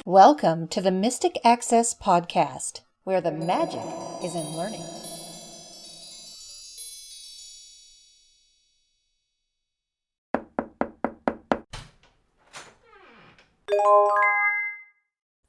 Welcome to the Mystic Access Podcast, where the magic is in learning.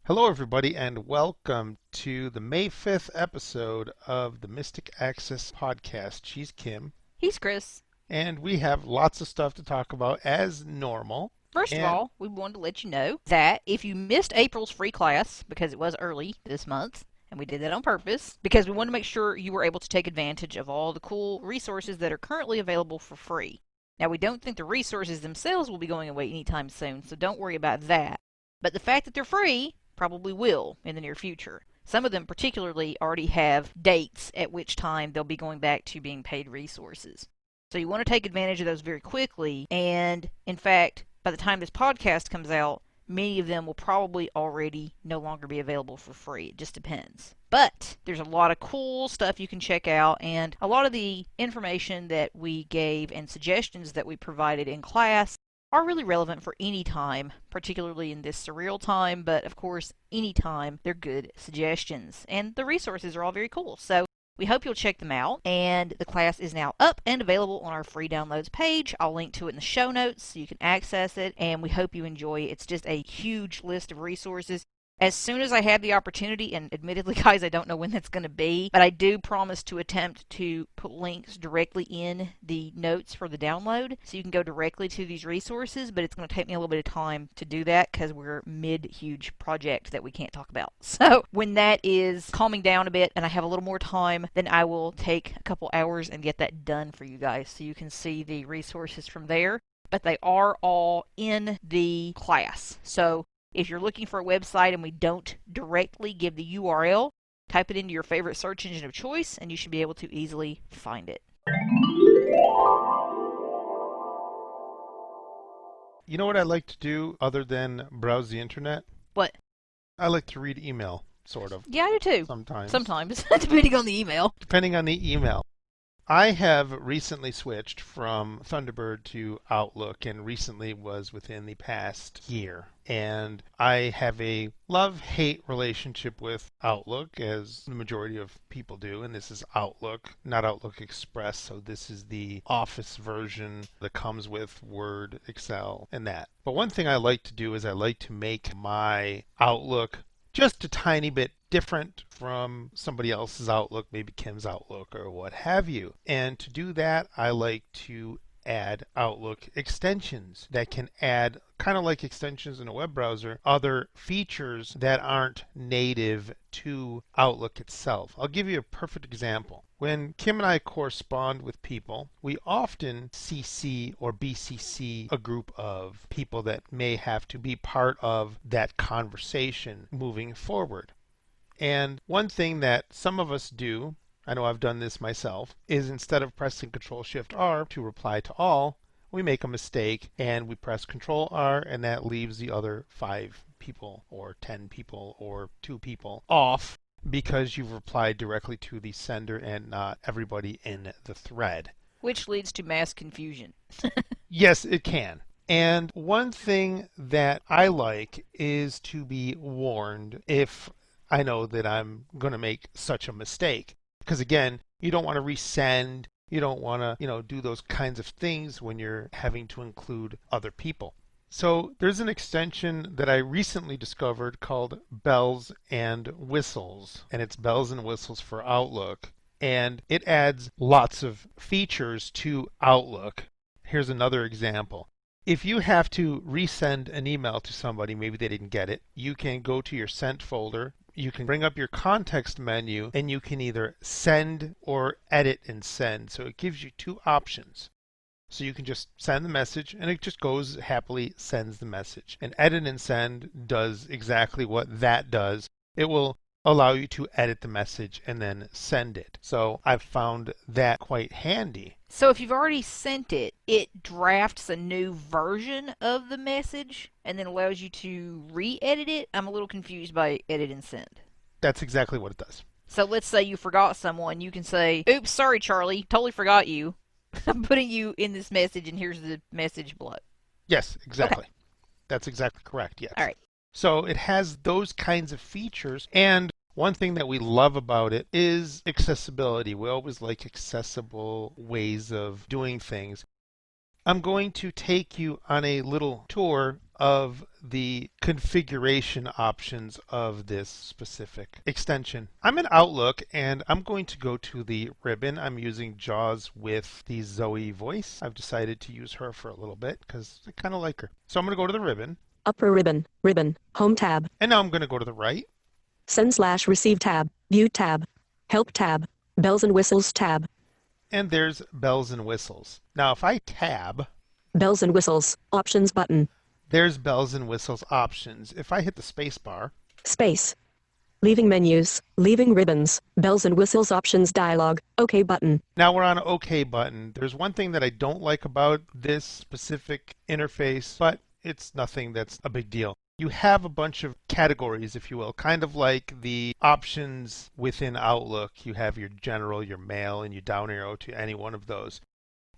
Hello, everybody, and welcome to the May 5th episode of the Mystic Access Podcast. She's Kim. He's Chris. And we have lots of stuff to talk about as normal. First of all, we wanted to let you know that if you missed April's free class, because it was early this month, and we did that on purpose, because we wanted to make sure you were able to take advantage of all the cool resources that are currently available for free. Now, we don't think the resources themselves will be going away anytime soon, so don't worry about that. But the fact that they're free probably will in the near future. Some of them particularly already have dates at which time they'll be going back to being paid resources. So you want to take advantage of those very quickly, and in fact, by the time this podcast comes out, many of them will probably already no longer be available for free. It just depends. But there's a lot of cool stuff you can check out, and a lot of the information that we gave and suggestions that we provided in class are really relevant for any time, particularly in this surreal time, but of course, any time they're good suggestions. And the resources are all very cool. So we hope you'll check them out, and the class is now up and available on our free downloads page. I'll link to it in the show notes so you can access it, and we hope you enjoy it. It's just a huge list of resources. As soon as I have the opportunity, and admittedly, guys, I don't know when that's going to be, but I do promise to attempt to put links directly in the notes for the download, so you can go directly to these resources, but it's going to take me a little bit of time to do that, because we're mid-huge project that we can't talk about. So, when that is calming down a bit, and I have a little more time, then I will take a couple hours and get that done for you guys, so you can see the resources from there, but they are all in the class. So, if you're looking for a website and we don't directly give the URL, type it into your favorite search engine of choice and you should be able to easily find it. You know what I like to do other than browse the internet? What? I like to read email, sort of. Yeah, I do too. Sometimes. Depending on the email. Depending on the email. I have recently switched from Thunderbird to Outlook, and recently was within the past year. And I have a love-hate relationship with Outlook, as the majority of people do, and this is Outlook, not Outlook Express, so this is the Office version that comes with Word, Excel, and that. But one thing I like to do is I like to make my Outlook just a tiny bit different from somebody else's Outlook, maybe Kim's Outlook or what have you. And to do that, I like to add Outlook extensions that can add, kind of like extensions in a web browser, other features that aren't native to Outlook itself. I'll give you a perfect example. When Kim and I correspond with people, we often CC or BCC a group of people that may have to be part of that conversation moving forward. And one thing that some of us do, I know I've done this myself, is instead of pressing Control-Shift-R to reply to all, we make a mistake and we press Control-R, and that leaves the other 5 people or 10 people or 2 people off because you've replied directly to the sender and not everybody in the thread. Which leads to mass confusion. Yes, it can. And one thing that I like is to be warned if I know that I'm going to make such a mistake. Because again, you don't want to resend, you don't want to, do those kinds of things when you're having to include other people. So there's an extension that I recently discovered called Bells and Whistles, and it's Bells and Whistles for Outlook. And it adds lots of features to Outlook. Here's another example. If you have to resend an email to somebody, maybe they didn't get it, you can go to your sent folder, you can bring up your context menu, and you can either send or edit and send. So it gives you 2 options. So you can just send the message, and it just goes happily, sends the message. And edit and send does exactly what that does. It will allow you to edit the message and then send it. So I've found that quite handy. So if you've already sent it, it drafts a new version of the message and then allows you to re-edit it? I'm a little confused by edit and send. That's exactly what it does. So let's say you forgot someone. You can say, oops, sorry, Charlie, totally forgot you. I'm putting you in this message, and here's the message below. Yes, exactly. Okay. That's exactly correct, yes. All right. So it has those kinds of features, and one thing that we love about it is accessibility. We always like accessible ways of doing things. I'm going to take you on a little tour of the configuration options of this specific extension. I'm in Outlook and I'm going to go to the ribbon. I'm using JAWS with the Zoe voice. I've decided to use her for a little bit because I kind of like her. So I'm going to go to the ribbon. Upper ribbon, home tab, And now I'm going to go to the right. send/receive tab, view tab, help tab, bells and whistles tab, And there's bells and whistles. Now if I tab, bells and whistles, options button, there's bells and whistles options. If I hit the space bar, space, leaving menus, leaving ribbons, bells and whistles options dialog, OK button, now we're on an OK button. There's one thing that I don't like about this specific interface, but it's nothing that's a big deal. You have a bunch of categories, if you will, kind of like the options within Outlook. You have your general, your mail, and you down arrow to any one of those.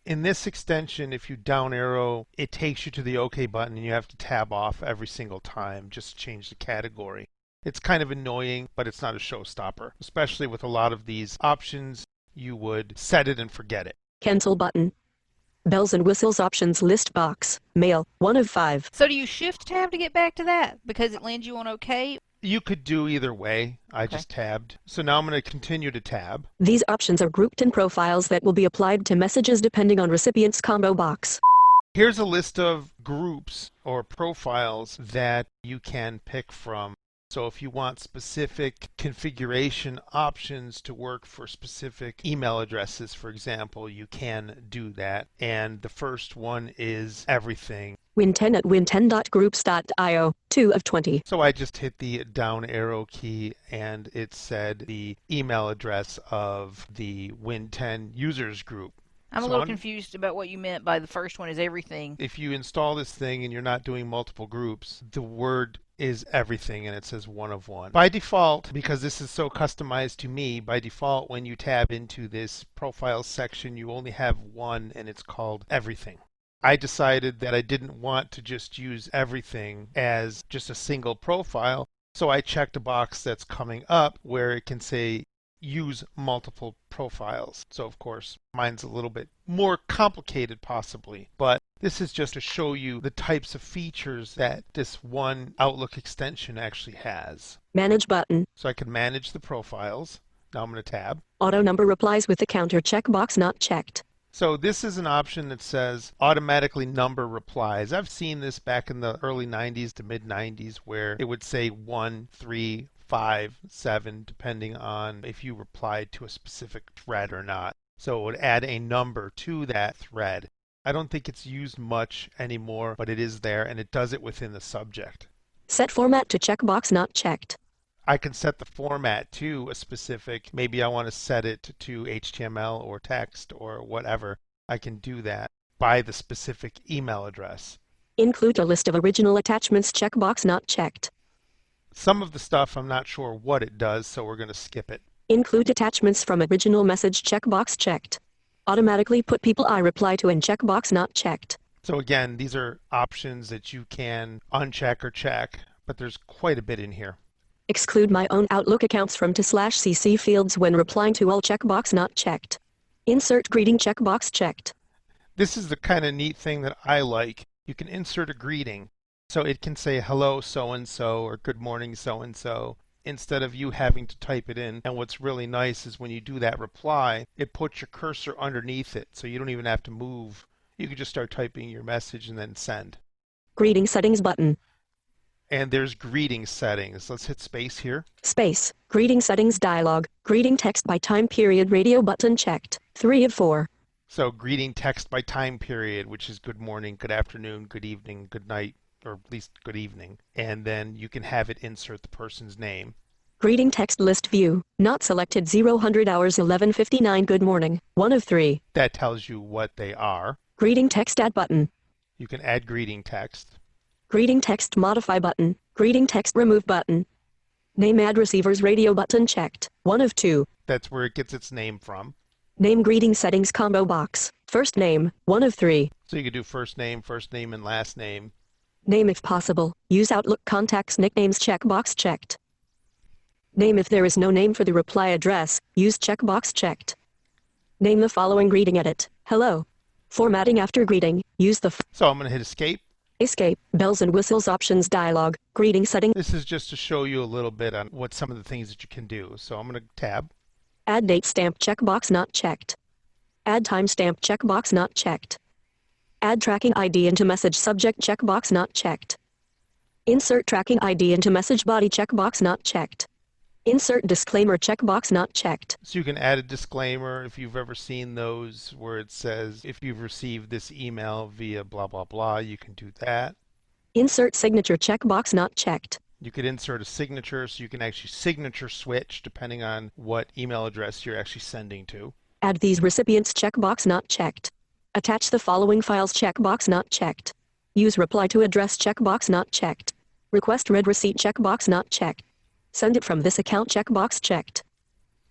In this extension, if you down arrow, it takes you to the OK button and you have to tab off every single time just to change the category. It's kind of annoying, but it's not a showstopper. Especially with a lot of these options, you would set it and forget it. cancel button, bells and whistles options list box, mail, 1 of 5, So do you shift tab to get back to that because it lands you on OK? You could do either way. I Okay. just tabbed. So now I'm going to continue to tab. These options are grouped in profiles that will be applied to messages depending on recipient's combo box. Here's a list of groups or profiles that you can pick from. So if you want specific configuration options to work for specific email addresses, for example, you can do that. And the first one is everything. Win10 at win10.groups.io, 2 of 20. So I just hit the down arrow key and it said the email address of the Win10 users group. I'm a So little confused about what you meant by the first one is everything. If you install this thing and you're not doing multiple groups, the word is everything and it says 1 of 1. By default, because this is so customized to me, by default when you tab into this profile section you only have one and it's called everything. I decided that I didn't want to just use everything as just a single profile, so I checked a box that's coming up where it can say use multiple profiles. So of course mine's a little bit more complicated possibly, but this is just to show you the types of features that this one Outlook extension actually has. Manage button, So I can manage the profiles. Now I'm going to tab. auto number replies with the counter checkbox not checked. So this is an option that says automatically number replies. I've seen this back in the early 90s to mid 90s where it would say 1, 3, 5, 7, depending on if you replied to a specific thread or not. So it would add a number to that thread. I don't think it's used much anymore, but it is there and it does it within the subject. Set format to checkbox not checked. I can set the format to a specific, maybe I want to set it to HTML or text or whatever. I can do that by the specific email address. Include a list of original attachments checkbox not checked. Some of the stuff I'm not sure what it does, so we're going to skip it. Include attachments from original message checkbox checked. Automatically put people I reply to in checkbox not checked. So again, these are options that you can uncheck or check, but there's quite a bit in here. Exclude my own Outlook accounts from to/cc fields when replying to all checkbox not checked. Insert greeting checkbox checked. This is the kind of neat thing that I like. You can insert a greeting. So it can say hello so-and-so or good morning so-and-so instead of you having to type it in. And what's really nice is when you do that reply, it puts your cursor underneath it so you don't even have to move. You can just start typing your message and then send. Greeting settings button. And there's greeting settings. Let's hit space here. Space. Greeting settings dialog. Greeting text by time period radio button checked. 3 of 4. So greeting text by time period, which is good morning, good afternoon, good evening, good night, or at least good evening. And then you can have it insert the person's name. Greeting text list view. Not selected 0 hours 11:59 good morning. 1 of 3. That tells you what they are. Greeting text add button. You can add greeting text. Greeting text modify button. Greeting text remove button. Name add receivers radio button checked. 1 of 2. That's where it gets its name from. Name greeting settings combo box. First name, 1 of 3. So you could do first name, and last name. Name if possible. Use Outlook contacts nicknames checkbox checked. Name if there is no name for the reply address. Use checkbox checked. Name the following greeting edit. Hello. Formatting after greeting. Use the So I'm going to hit escape. escape, bells and whistles options dialog. Greeting setting. This is just to show you a little bit on what some of the things that you can do. So I'm going to tab. Add date stamp checkbox not checked. Add timestamp checkbox not checked. Add tracking ID into message subject checkbox not checked. Insert tracking ID into message body checkbox not checked. Insert disclaimer checkbox not checked. So you can add a disclaimer if you've ever seen those where it says if you've received this email via blah blah blah, you can do that. Insert signature checkbox not checked. You could insert a signature so you can actually signature switch depending on what email address you're actually sending to. Add these recipients checkbox not checked. Attach the following files checkbox not checked. Use reply to address checkbox not checked. Request read receipt checkbox not checked. Send it from this account checkbox checked.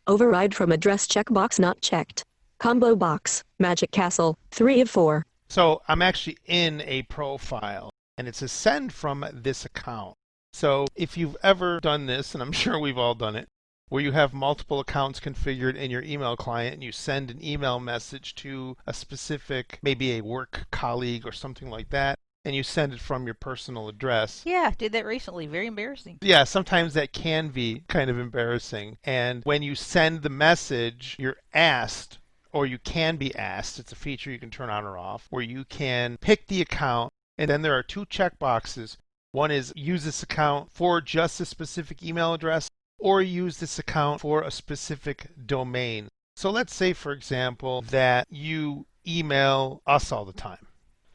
Override from address checkbox not checked. Combo box, Magic Castle, 3 of 4. So I'm actually in a profile and it says send from this account. So if you've ever done this, and I'm sure we've all done it, where you have multiple accounts configured in your email client and you send an email message to a specific, maybe a work colleague or something like that, and you send it from your personal address. Yeah, did that recently. Very embarrassing. Yeah, sometimes that can be kind of embarrassing. And when you send the message, you're asked, or you can be asked, it's a feature you can turn on or off, where you can pick the account, and then there are 2 checkboxes. One is use this account for just a specific email address, or use this account for a specific domain. So let's say, for example, that you email us all the time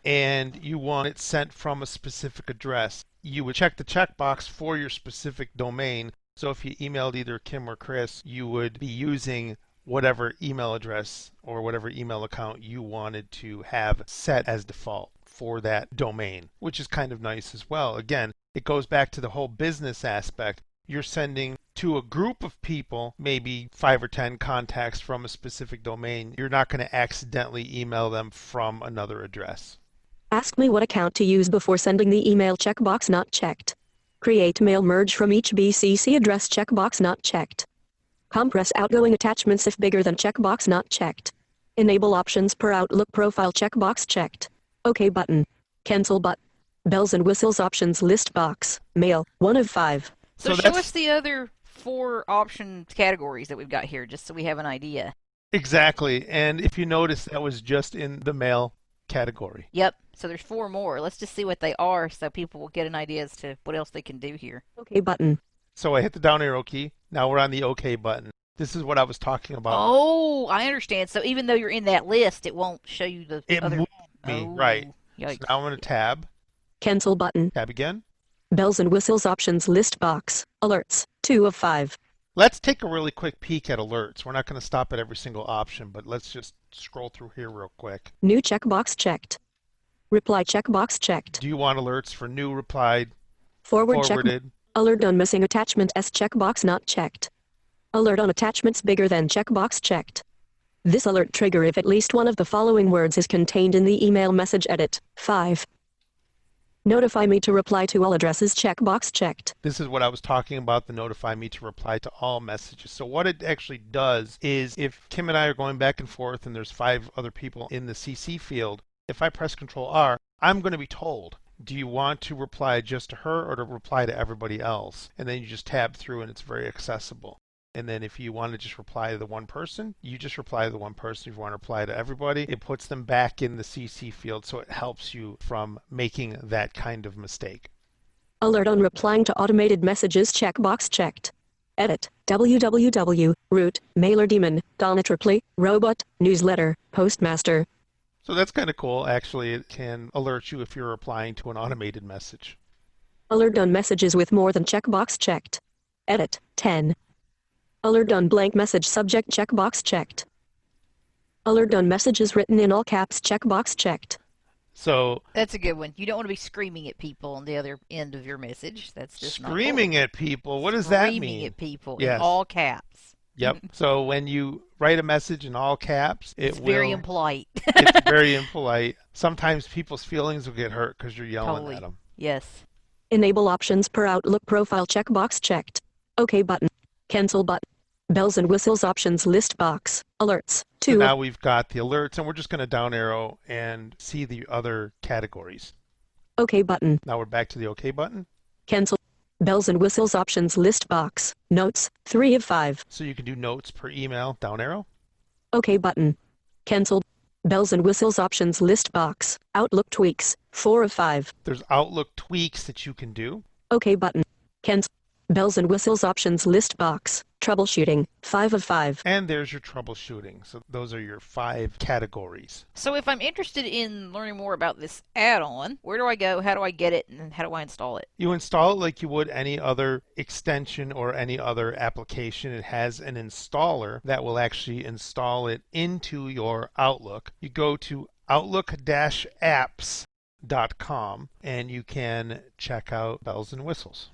and you want it sent from a specific address. You would check the checkbox for your specific domain. So if you emailed either Kim or Chris, you would be using whatever email address or whatever email account you wanted to have set as default for that domain, which is kind of nice as well. Again, it goes back to the whole business aspect. You're sending to a group of people, maybe 5 or 10 contacts from a specific domain. You're not going to accidentally email them from another address. Ask me what account to use before sending the email checkbox not checked. Create mail merge from each BCC address checkbox not checked. Compress outgoing attachments if bigger than checkbox not checked. Enable options per Outlook profile checkbox checked. OK button. Cancel button. Bells and whistles options list box. Mail, 1 of 5. So show us the other 4 option categories that we've got here, just so we have an idea. Exactly. And if you notice, that was just in the mail category. Yep. So there's 4 more. Let's just see what they are so people will get an idea as to what else they can do here. OK button. So I hit the down arrow key. Now we're on the OK button. This is what I was talking about. Oh, I understand. So even though you're in that list, it won't show you the It other... moved me, right. Yikes. So now I'm going to tab. Cancel button. Tab again. Bells and whistles options list box. Alerts, 2 of 5. Let's take a really quick peek at alerts. We're not going to stop at every single option, but let's just scroll through here real quick. New checkbox checked. Reply checkbox checked. Do you want alerts for new, replied, Forwarded. forwarded? Alert on missing attachment S checkbox not checked. Alert on attachments bigger than checkbox checked. This alert trigger if at least one of the following words is contained in the email message edit. 5. Notify me to reply to all addresses checkbox checked. This is what I was talking about, the notify me to reply to all messages. So what it actually does is if Kim and I are going back and forth and there's 5 other people in the CC field, if I press Control R, I'm going to be told, do you want to reply just to her or to reply to everybody else? And then you just tab through and it's very accessible. And then if you want to just reply to the one person, you just reply to the one person. If you want to reply to everybody, it puts them back in the CC field, so it helps you from making that kind of mistake. Alert on replying to automated messages checkbox checked. Edit. www. Root. Mailer daemon. Donna Tripley. Robot. Newsletter. Postmaster. So that's kind of cool. Actually, it can alert you if you're replying to an automated message. Alert on messages with more than checkbox checked. Edit. 10. Alert on blank message subject checkbox checked. Alert on messages written in all caps checkbox checked. So That's a good one. You don't want to be screaming at people on the other end of your message. That's just screaming not cool. at people, what does that mean? Screaming at people Yes. in all caps. Yep. So when you write a message in all caps, It's very impolite. It's very impolite. Sometimes people's feelings will get hurt because you're yelling Totally. at them. Yes. Enable options per Outlook profile checkbox checked. OK button. Cancel button. Bells and whistles options list box. Alerts. So 2. now we've got the alerts, and we're just going to down arrow and see the other categories. OK button. Now we're back to the OK button. Cancel. Bells and whistles options list box. Notes. 3 of 5. So you can do notes per email, down arrow. OK button. Cancel. Bells and whistles options list box. Outlook tweaks. 4 of 5. There's Outlook tweaks that you can do. OK button. Cancel. Bells and whistles options list box. Troubleshooting. 5 of 5. And there's your troubleshooting. So those are your 5 categories. So if I'm interested in learning more about this add-on, where do I go? How do I get it? And how do I install it? You install it like you would any other extension or any other application. It has an installer that will actually install it into your Outlook. You go to outlook-apps.com and you can check out bells and whistles.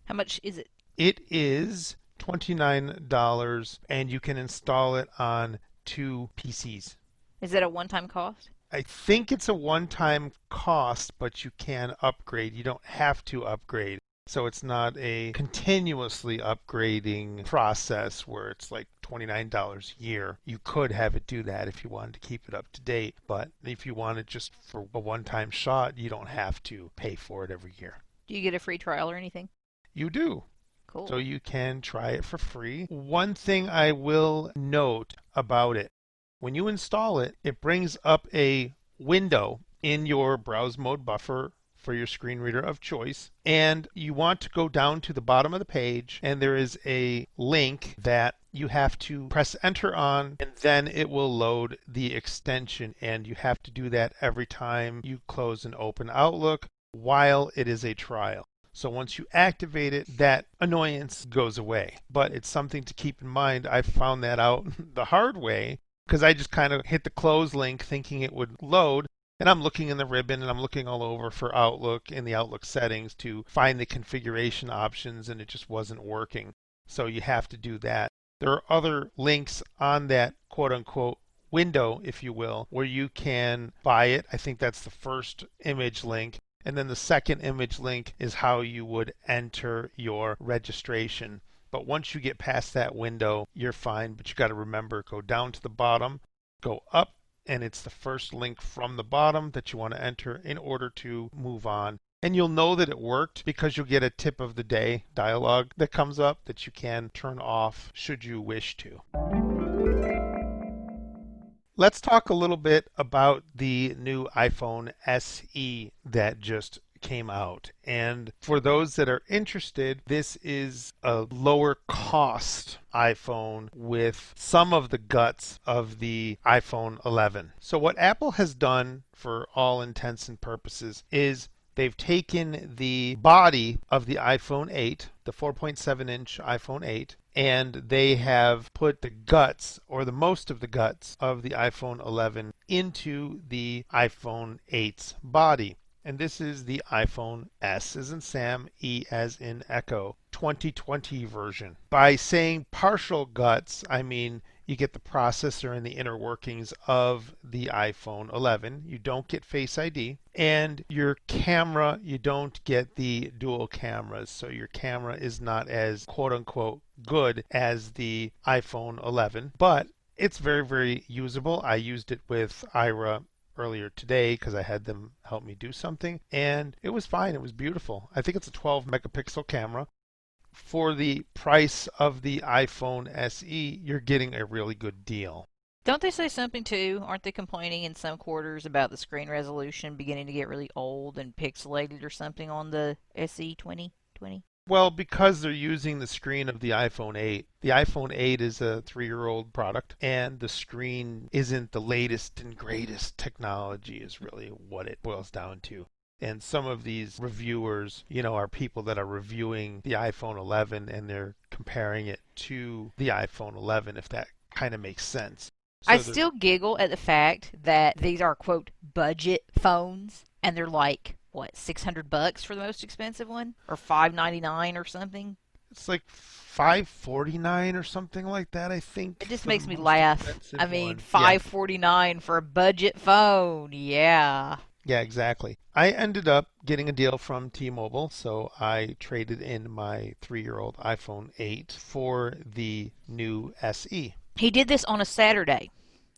How much is it? It is $29 and you can install it on 2 PCs. Is that a one-time cost? I think it's a one-time cost, but you can upgrade. You don't have to upgrade. So it's not a continuously upgrading process where it's like $29 a year. You could have it do that if you wanted to keep it up to date, but if you want it just for a one-time shot, you don't have to pay for it every year. Do you get a free trial or anything? You do. Cool. So you can try it for free. One thing I will note about it, when you install it, it brings up a window in your browse mode buffer for your screen reader of choice, and you want to go down to the bottom of the page, and there is a link that you have to press enter on, and then it will load the extension, and you have to do that every time you close and open Outlook while it is a trial. So once you activate it, that annoyance goes away. But it's something to keep in mind. I found that out the hard way because I just kind of hit the close link thinking it would load. And I'm looking in the ribbon and I'm looking all over for Outlook in the Outlook settings to find the configuration options, and it just wasn't working. So you have to do that. There are other links on that quote unquote window, if you will, where you can buy it. I think that's the first image link. And then the second image link is how you would enter your registration. But once you get past that window, you're fine. But you got to remember, go down to the bottom, go up, and it's the first link from the bottom that you want to enter in order to move on. And you'll know that it worked because you'll get a tip of the day dialog that comes up that you can turn off should you wish to. Let's talk a little bit about the new iPhone SE that just came out. And for those that are interested, this is a lower cost iPhone with some of the guts of the iPhone 11. So what Apple has done for all intents and purposes is they've taken the body of the iPhone 8, the 4.7-inch iPhone 8, and they have put the guts, or the most of the guts, of the iPhone 11 into the iPhone 8's body. And this is the iPhone S as in Sam, E as in Echo, 2020 version. By saying partial guts, I mean you get the processor and the inner workings of the iPhone 11. You don't get Face ID. And your camera, you don't get the dual cameras. So your camera is not as quote unquote good as the iPhone 11. But it's very, very usable. I used it with Ira earlier today because I had them help me do something. And it was fine. It was beautiful. I think it's a 12 megapixel camera. For the price of the iPhone SE, you're getting a really good deal. Don't they say something too? Aren't they complaining in some quarters about the screen resolution beginning to get really old and pixelated or something on the SE 2020? Well, because they're using the screen of the iPhone 8. The iPhone 8 is a 3-year-old product, and the screen isn't the latest and greatest technology is really what it boils down to. And some of these reviewers, are people that are reviewing the iPhone 11 and they're comparing it to the iPhone 11, if that kind of makes sense. So I still giggle at the fact that these are, quote, budget phones, and they're like, what, $600 for the most expensive one? Or $599 or something? It's like $549 or something like that, I think. It just for makes the me most laugh. expensive I mean, one. $549 for a budget phone. Yeah. Yeah, exactly. I ended up getting a deal from T-Mobile, so I traded in my 3-year-old iPhone 8 for the new SE. He did this on a Saturday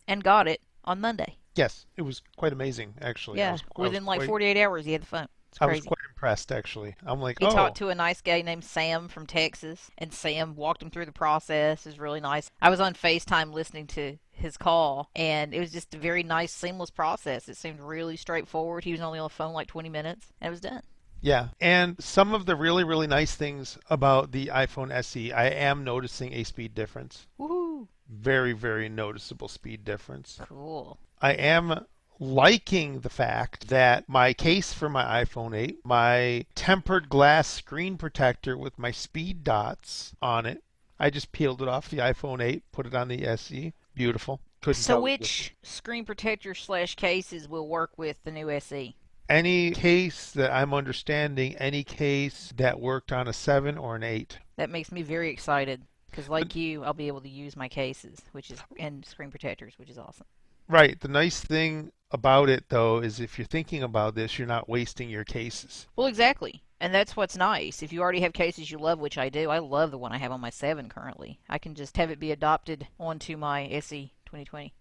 and got it on Monday. Yes, it was quite amazing, actually. Yeah, within like 48 hours, he had the phone. It's I was crazy. quite impressed, actually. I'm like, He oh, talked to a nice guy named Sam from Texas, and Sam walked him through the process. It was really nice. I was on FaceTime listening to his call, and it was just a very nice, seamless process. It seemed really straightforward. He was only on the phone like 20 minutes, and it was done. yeah. And some of the really, really nice things about the iPhone SE, I am noticing a speed difference. Woohoo! Very, very noticeable speed difference. Cool. I am liking the fact that my case for my iPhone 8, my tempered glass screen protector with my speed dots on it, I just peeled it off the iPhone 8, put it on the SE. Beautiful. Couldn't So tell which screen protector / cases will work with the new SE? any case that I'm understanding, any case that worked on a 7 or an 8. That makes me very excited because, like you, I'll be able to use my cases, and screen protectors, which is awesome. Right. The nice thing about it, though, is if you're thinking about this, you're not wasting your cases. Well, exactly. And that's what's nice. If you already have cases you love, which I do, I love the one I have on my 7 currently. I can just have it be adopted onto my SE 2020.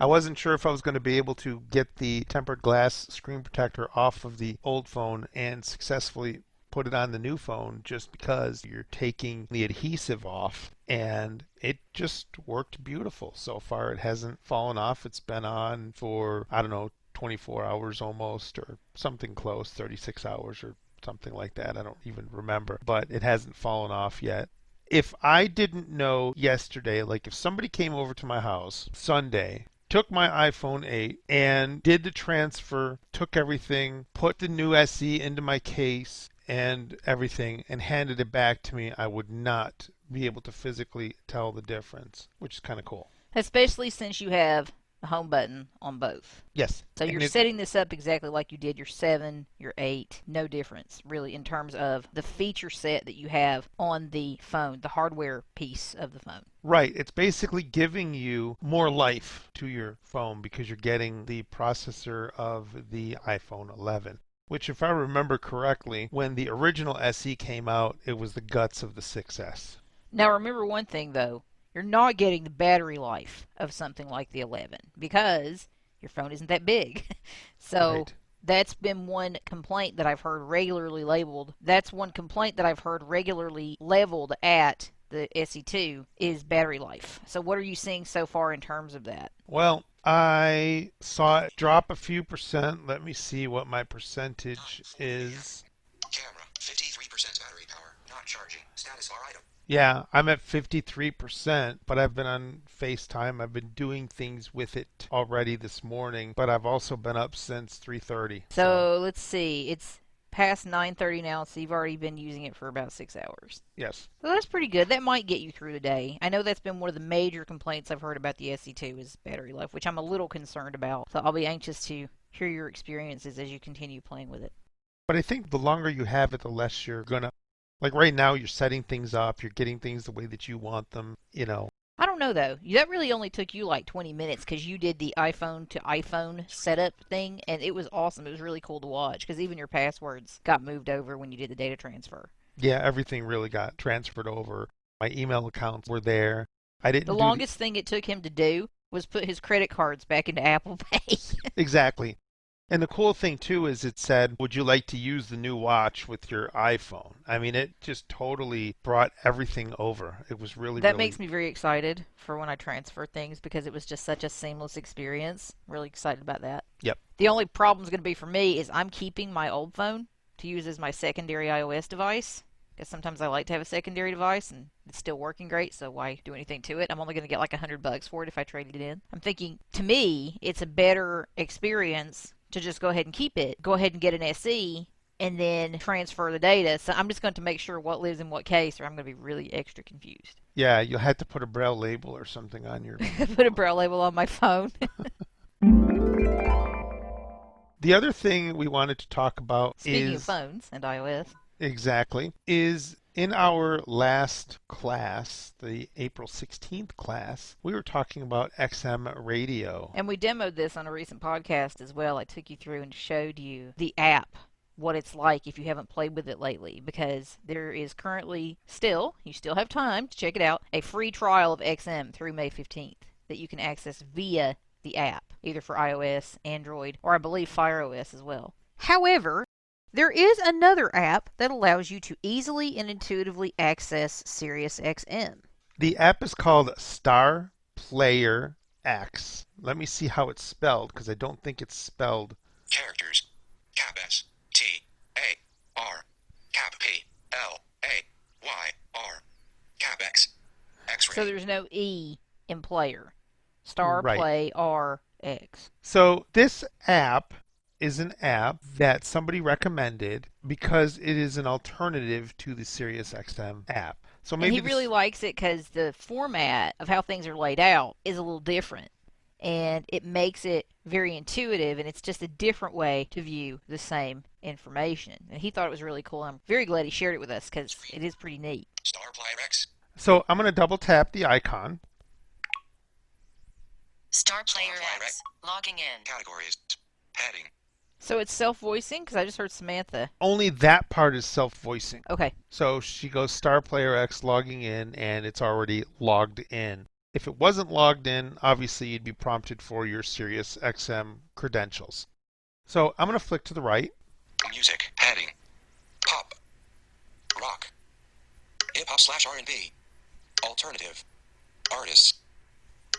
I wasn't sure if I was going to be able to get the tempered glass screen protector off of the old phone and successfully put it on the new phone just because you're taking the adhesive off, and it just worked beautiful. So far, it hasn't fallen off. It's been on for, I don't know, 24 hours almost, or something close, 36 hours or something like that. I don't even remember, but it hasn't fallen off yet. If I didn't know yesterday, like if somebody came over to my house Sunday, took my iPhone 8 and did the transfer, took everything, put the new SE into my case and everything, and handed it back to me, I would not be able to physically tell the difference, which is kind of cool. Especially since you have the home button on both. Yes. So you're setting this up exactly like you did your 7, your 8. No difference, really, in terms of the feature set that you have on the phone, the hardware piece of the phone. Right. It's basically giving you more life to your phone because you're getting the processor of the iPhone 11. Which, if I remember correctly, when the original SE came out, it was the guts of the 6S. Now remember one thing, though. You're not getting the battery life of something like the 11 because your phone isn't that big. So Right. that's been one complaint that I've heard regularly labeled. That's one complaint that I've heard regularly leveled at the SE2 is battery life. So what are you seeing so far in terms of that? Well, I saw it drop a few percent. Let me see what my percentage is. Camera, 53% battery power, not charging. Status bar item. Yeah, I'm at 53%, but I've been on FaceTime. I've been doing things with it already this morning, but I've also been up since 3:30. So let's see. It's past 9:30 now, so you've already been using it for about 6 hours. Yes. So that's pretty good. That might get you through the day. I know that's been one of the major complaints I've heard about the SE2 is battery life, which I'm a little concerned about. So I'll be anxious to hear your experiences as you continue playing with it. But I think the longer you have it, the less you're gonna, like right now, you're setting things up, you're getting things the way that you want them, you know. I don't know, though. That really only took you like 20 minutes because you did the iPhone to iPhone setup thing, and it was awesome. It was really cool to watch because even your passwords got moved over when you did the data transfer. Yeah, everything really got transferred over. My email accounts were there. I didn't The do longest thing it took him to do was put his credit cards back into Apple Pay. Exactly. And the cool thing too is it said, would you like to use the new watch with your iPhone? I mean, it just totally brought everything over. It was really, That really... makes me very excited for when I transfer things because it was just such a seamless experience. Really excited about that. Yep. The only problem is going to be for me is I'm keeping my old phone to use as my secondary iOS device. Because sometimes I like to have a secondary device and it's still working great, so why do anything to it? I'm only going to get like $100 for it if I traded it in. I'm thinking, to me, it's a better experience to just go ahead and keep it. Go ahead and get an SE and then transfer the data. So I'm just going to make sure what lives in what case or I'm going to be really extra confused. Yeah, you'll have to put a Braille label or something on your... Put a Braille label on my phone. The other thing we wanted to talk about Speaking of is... phones and iOS. Exactly. Is In our last class, the April 16th class, we were talking about XM radio. And we demoed this on a recent podcast as well. I took you through and showed you the app, what it's like if you haven't played with it lately, because there is currently still, you still have time to check it out, a free trial of XM through May 15th that you can access via the app, either for iOS, Android, or I believe Fire OS as well. However, there is another app that allows you to easily and intuitively access SiriusXM. The app is called Star Player X. Let me see how it's spelled, because I don't think it's spelled. Characters. Cap S. T. A. R. Cap P. L. A. Y. R. Cap X. X-ray. So there's no E in player. Star Right. Play R X. So this app is an app that somebody recommended because it is an alternative to the SiriusXM app. So And maybe he really likes it because the format of how things are laid out is a little different. And it makes it very intuitive, and it's just a different way to view the same information. And he thought it was really cool. I'm very glad he shared it with us because it is pretty neat. Star Player X. So I'm going to double tap the icon. Star Player X. Logging in. Categories. Heading. So it's self-voicing because I just heard Samantha. Only that part is self-voicing. Okay. So she goes Star Player X logging in, and it's already logged in. If it wasn't logged in, obviously you'd be prompted for your SiriusXM credentials. So I'm going to flick to the right. Music. Heading. Pop. Rock. Hip-hop/R&B. Alternative. Artists.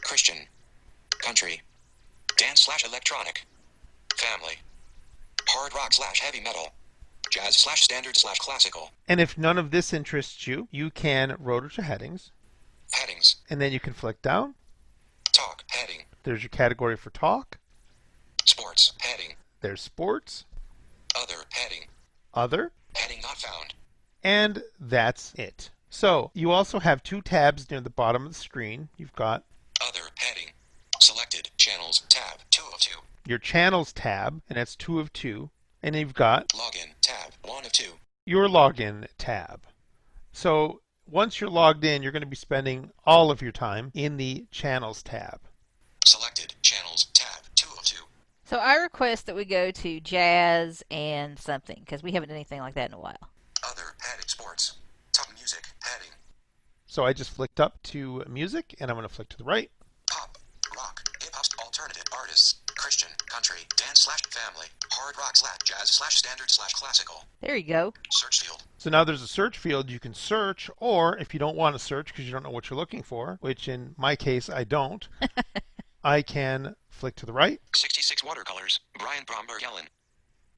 Christian. Country. Dance/electronic. Family. Hard rock/heavy metal. Jazz/standard/classical. And if none of this interests you, you can rotor to headings, Headings. and then you can flick down. Talk. Heading. There's your category for talk. Sports. Heading. There's sports, Other. Heading. other, Heading not found. and that's it. So you also have two tabs near the bottom of the screen. You've got Other. Heading. Selected. Channels. Tab. 2 of 2. your channels tab, and that's 2 of 2. And you've got Login. Tab. 1 of 2. your login tab. So once you're logged in, you're going to be spending all of your time in the channels tab. Selected. Channels. Tab. 2 of 2. So I request that we go to jazz and something because we haven't done anything like that in a while. Other. Heading. Sports. Top music. Heading. So I just flicked up to music, and I'm going to flick to the right. Pop. Rock. Hip-hop. Alternative. Artists. Christian. Country. Dance/family. Hard rock/jazz/standard/classical. There you go. Search field. So now there's a search field. You can search, or if you don't want to search because you don't know what you're looking for, which in my case I don't, I can flick to the right. 66 watercolors. Brian Bromberg Ellen.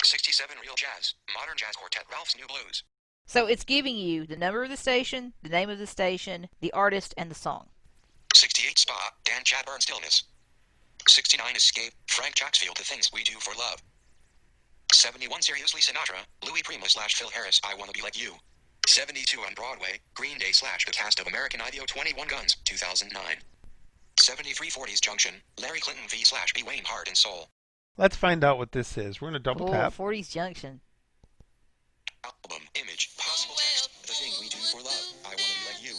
67 real jazz. Modern jazz quartet. Ralph's New Blues. So it's giving you the number of the station, the name of the station, the artist, and the song. 68 Spa. Dan Chadburn Stillness. 69 Escape. Frank Jacksfield. The Things We Do for Love. 71 Seriously Sinatra. Louis Prima/Phil Harris. I Wanna Be Like You. 72 on Broadway. Green Day/the cast of American Idol. 21 Guns. 2009. 73 40s Junction. Larry Clinton v/B Wayne Heart and Soul. Let's find out what this is. We're going to double Cool, tap. 40s Junction. Album. Image. Possible text. The Thing We Do for Love. I Wanna Be Like You.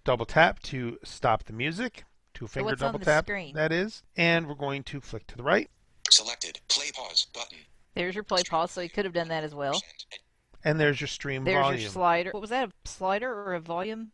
Double tap to stop the music. Two-finger what's on double the tap, screen? that is. And we're going to flick to the right. Selected. Play pause button. There's your play pause, so you could have done that as well. And there's your stream There's volume. your slider. What was that, a slider or a volume?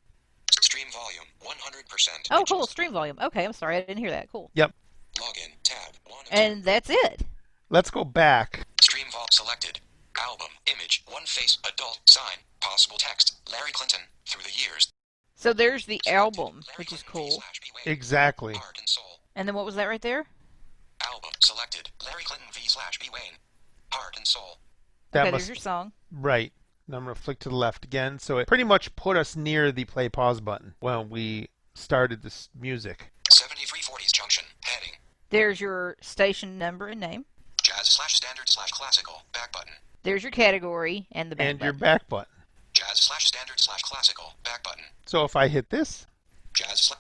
Stream volume 100%. Oh, cool, stream volume. Okay, I'm sorry, I didn't hear that. Cool. Yep. Login tab 1 of 2. And that's it. Let's go back. Stream vol selected. Album image one face adult sign possible text Larry Clinton through the years. So there's the Selected. album, Larry which is Clinton cool. v/B Wayne. Exactly. Heart and Soul. And then what was that right there? Album selected. Larry Clinton v/B Wayne. Heart and Soul. That Okay, must there's your song. right. Now I'm going to flick to the left again. So it pretty much put us near the play pause button when we started this music. 7340s Junction heading. There's your station number and name. Jazz/standard/classical back button. There's your category and the back And your button. back button. Jazz/standard/classical back button. So if I hit this, Jazz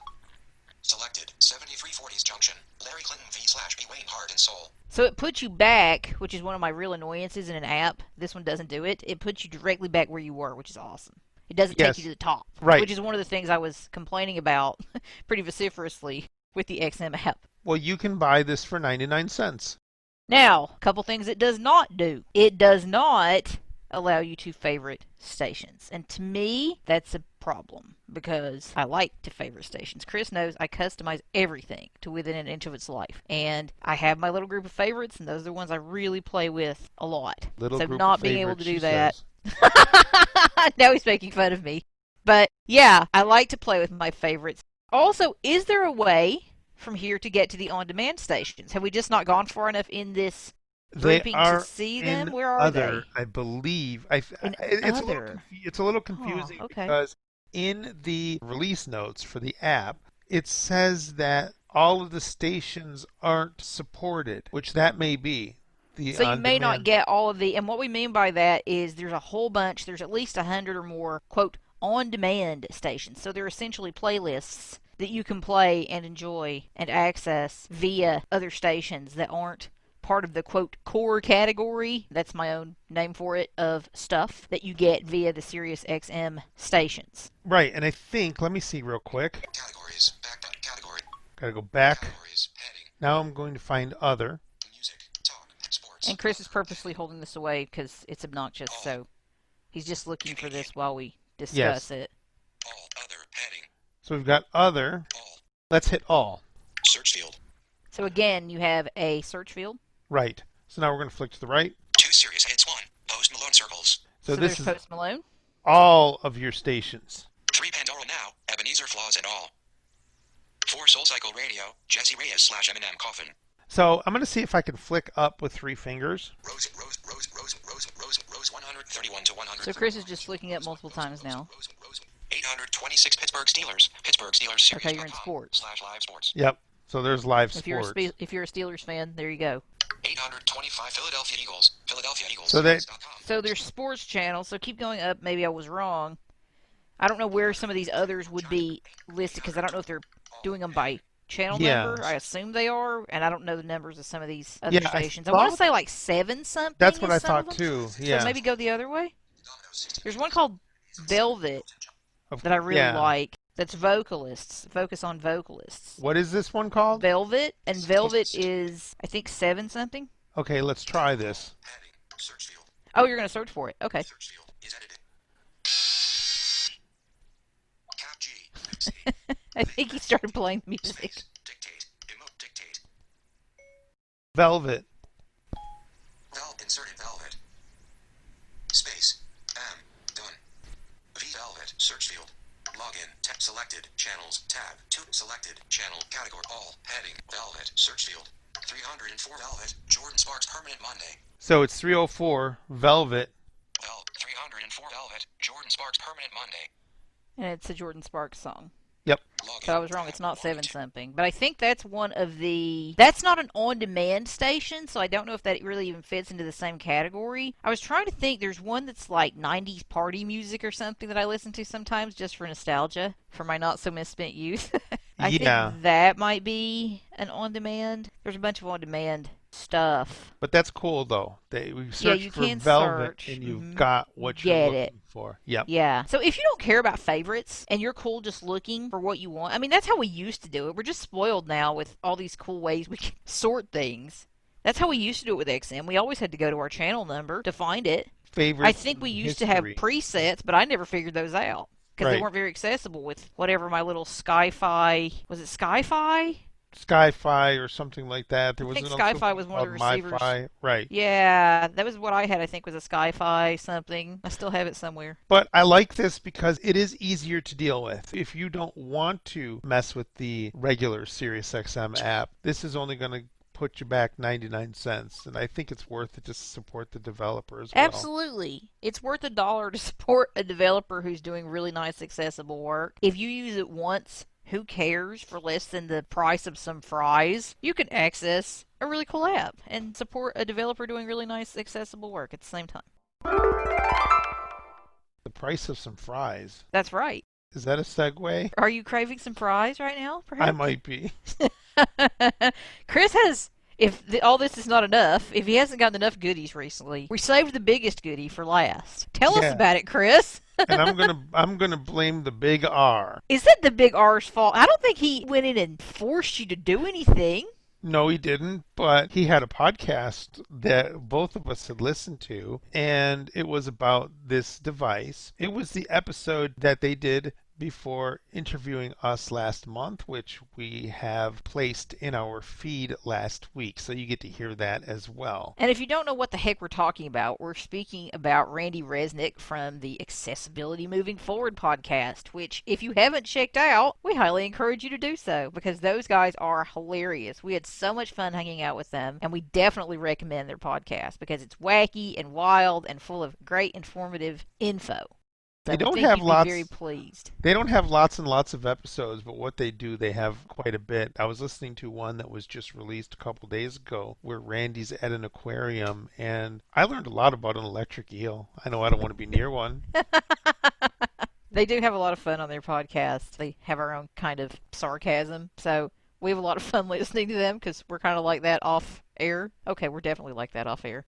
selected. 7340s Junction. Larry Clinton v/B Wayne Heart and Soul. So it puts you back, which is one of my real annoyances in an app. This one doesn't do it. It puts you directly back where you were, which is awesome. It doesn't take you to the top, right? Which is one of the things I was complaining about pretty vociferously with the XM app. Well, you can buy this for 99 cents. Now, a couple things it does not do. It does not allow you to favorite stations. And to me, that's a problem because I like to favorite stations. Chris knows I customize everything to within an inch of its life. And I have my little group of favorites, and those are the ones I really play with a lot. Little so group not of being able favorites, to do she that. says. Now he's making fun of me. But yeah, I like to play with my favorites. Also, is there a way from here to get to the on-demand stations? Have we just not gone far enough in this grouping to see them? Where are they? I believe. It's a little confusing because in the release notes for the app, it says that all of the stations aren't supported, which that may be. So you may not get all of the, and what we mean by that is there's a whole bunch, there's at least 100 or more, quote, on-demand stations. So they're essentially playlists that you can play and enjoy and access via other stations that aren't part of the, quote, core category, that's my own name for it, of stuff that you get via the Sirius XM stations. Right, and I think, let me see real quick. Categories, back category. Gotta go back. Categories, heading. Now I'm going to find other. Music, talk, sports. And Chris is purposely holding this away because it's obnoxious, so he's just looking for this while we discuss it. All other heading. So we've got other. All. Let's hit all. Search field. So again, you have a search field. Right. So now we're going to flick to the right. 2 Serious Hits 1. Post Malone Circles. So this is Post Malone. all of your stations. 3 Pandora Now. Ebenezer Flaws and All. 4 Soul Cycle Radio. Jesse Reyes / Eminem Coffin. So I'm going to see if I can flick up with 3 fingers. Rose 131 to 100. So Chris is just flicking up multiple times now. 826 Pittsburgh Steelers. Pittsburgh Steelers. Okay, you're in sports. /live sports. Yep. So there's live If you're sports. if you're a Steelers fan, there you go. 825 Philadelphia Eagles. Philadelphia Eagles. So there's sports channels. So keep going up. Maybe I was wrong. I don't know where some of these others would be listed because I don't know if they're doing them by channel number. I assume they are, and I don't know the numbers of some of these other stations. I want to say like 7 something. That's what I thought too. Yeah. So maybe go the other way. There's one called Velvet that I really like. That's vocalists. Focus on vocalists. What is this one called? Velvet, and Velvet is I think 7 something. Okay, let's try this. Oh, you're gonna search for it. Okay. Search field is edited. Cap G. I think he started playing music. Space. Dictate. Emote dictate. Velvet. Inserted velvet. Space. M. Done. V velvet. Search field. Login. Tab selected. Channels. Tab. 2 selected. Channel. Category. All. Heading. Velvet. Search field. 304 velvet. Jordan Sparks Permanent Monday. So it's 304 Velvet. 304 velvet. Jordan Sparks Permanent Monday. And it's a Jordan Sparks song. Yep. So I was wrong. It's not 7 something. But I think that's one of the... That's not an on-demand station, so I don't know if that really even fits into the same category. I was trying to think. There's one that's like 90s party music or something that I listen to sometimes just for nostalgia, for my not-so-misspent youth. I think that might be an on-demand. There's a bunch of on-demand stuff. But that's cool, though. We search you for can Velvet, search. and you've got what you're looking for. Yep. Yeah. So if you don't care about favorites and you're cool just looking for what you want, I mean, that's how we used to do it. We're just spoiled now with all these cool ways we can sort things. That's how we used to do it with XM. We always had to go to our channel number to find it. Favorites. I think we used to have presets, but I never figured those out because they weren't very accessible with whatever my little Sky-Fi... Was it Sky-Fi? Sky-Fi or something like that. There was I think Sky-Fi was one of the receivers. Mi-Fi. Right. Yeah, that was what I had, I think, was a Sky-Fi something. I still have it somewhere. But I like this because it is easier to deal with. If you don't want to mess with the regular SiriusXM app, this is only going to put you back 99 cents. And I think it's worth it to support the developer as well. Absolutely. It's worth $1 to support a developer who's doing really nice, accessible work. If you use it once, who cares? For less than the price of some fries, you can access a really cool app and support a developer doing really nice, accessible work at the same time. The price of some fries. That's right. Is that a segue? Are you craving some fries right now, I perhaps? might be. Chris has, all this is not enough, if he hasn't gotten enough goodies recently, we saved the biggest goodie for last. Tell us Yeah. about it, Chris. And I'm gonna blame the big R. Is that the big R's fault? I don't think he went in and forced you to do anything. No, he didn't, but he had a podcast that both of us had listened to, and it was about this device. It was the episode that they did before interviewing us last month, which we have placed in our feed last week, so you get to hear that as well. And if you don't know what the heck we're talking about, we're speaking about Randy Resnick from the Accessibility Moving Forward podcast, which, if you haven't checked out, we highly encourage you to do so because those guys are hilarious. We had so much fun hanging out with them, and we definitely recommend their podcast because it's wacky and wild and full of great informative info. So They we don't think have you'd lots. be very pleased. They don't have lots and lots of episodes, but what they do, they have quite a bit. I was listening to one that was just released a couple days ago where Randy's at an aquarium, and I learned a lot about an electric eel. I know I don't want to be near one. They do have a lot of fun on their podcast. They have our own kind of sarcasm, so we have a lot of fun listening to them because we're kind of like that off air. Okay, we're definitely like that off air.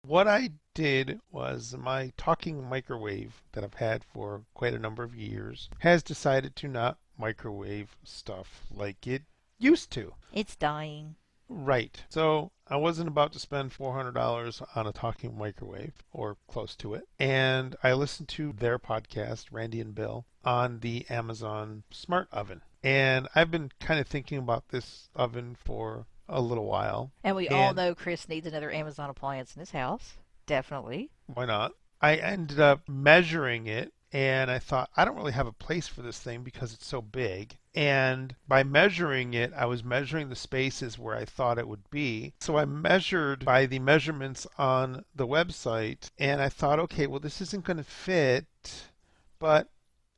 What I did was my talking microwave that I've had for quite a number of years has decided to not microwave stuff like it used to. It's dying. Right. So I wasn't about to spend $400 on a talking microwave or close to it. And I listened to their podcast, Randy and Bill, on the Amazon Smart Oven. And I've been kind of thinking about this oven for a little while. And we all know Chris needs another Amazon appliance in his house. Definitely. Why not? I ended up measuring it and I thought, I don't really have a place for this thing because it's so big. And by measuring it, I was measuring the spaces where I thought it would be. So I measured by the measurements on the website and I thought, okay, well, this isn't going to fit, but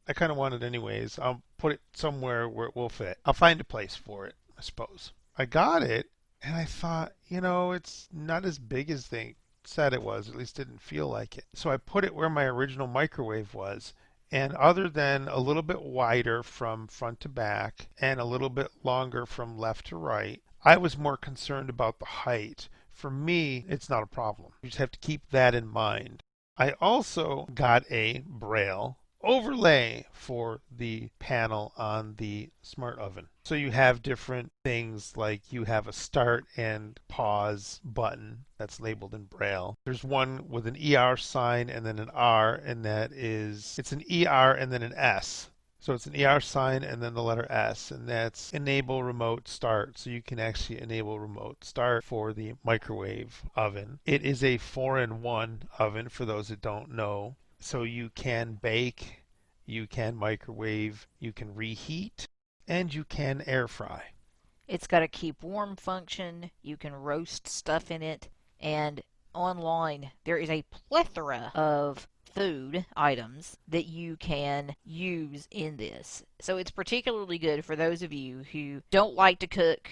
I kind of want it anyways. I'll put it somewhere where it will fit. I'll find a place for it, I suppose. I got it and I thought, it's not as big as they said it was, at least didn't feel like it. So I put it where my original microwave was. And other than a little bit wider from front to back and a little bit longer from left to right, I was more concerned about the height. For me, it's not a problem. You just have to keep that in mind. I also got a Braille overlay for the panel on the smart oven. So you have different things like you have a start and pause button that's labeled in Braille. There's one with an ER sign and then an R, and it's an ER and then an S. So it's an ER sign and then the letter S, and that's enable remote start. So you can actually enable remote start for the microwave oven. It is a 4-in-1 oven for those that don't know. So you can bake, you can microwave, you can reheat, and you can air fry. It's got a keep warm function. You can roast stuff in it. And online, there is a plethora of food items that you can use in this. So it's particularly good for those of you who don't like to cook,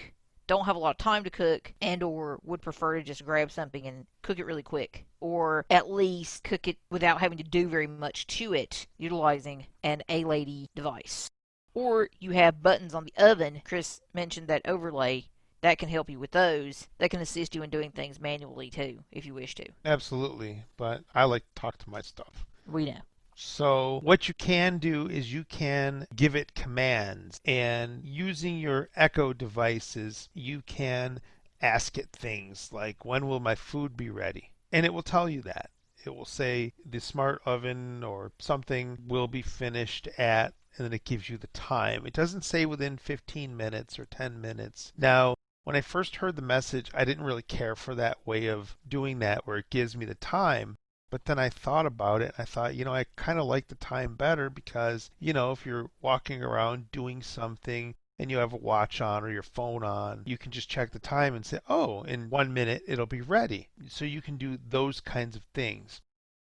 don't have a lot of time to cook, and or would prefer to just grab something and cook it really quick, or at least cook it without having to do very much to it utilizing an A-Lady device. Or you have buttons on the oven. Chris mentioned that overlay. That can help you with those. That can assist you in doing things manually too, if you wish to. Absolutely, but I like to talk to my stuff. We know. So what you can do is you can give it commands, and using your Echo devices, you can ask it things like, when will my food be ready? And it will tell you that. It will say the smart oven or something will be finished at, and then it gives you the time. It doesn't say within 15 minutes or 10 minutes. Now, when I first heard the message, I didn't really care for that way of doing that where it gives me the time. But then I thought about it. I thought, I kind of like the time better because, if you're walking around doing something and you have a watch on or your phone on, you can just check the time and say, oh, in 1 minute it'll be ready. So you can do those kinds of things.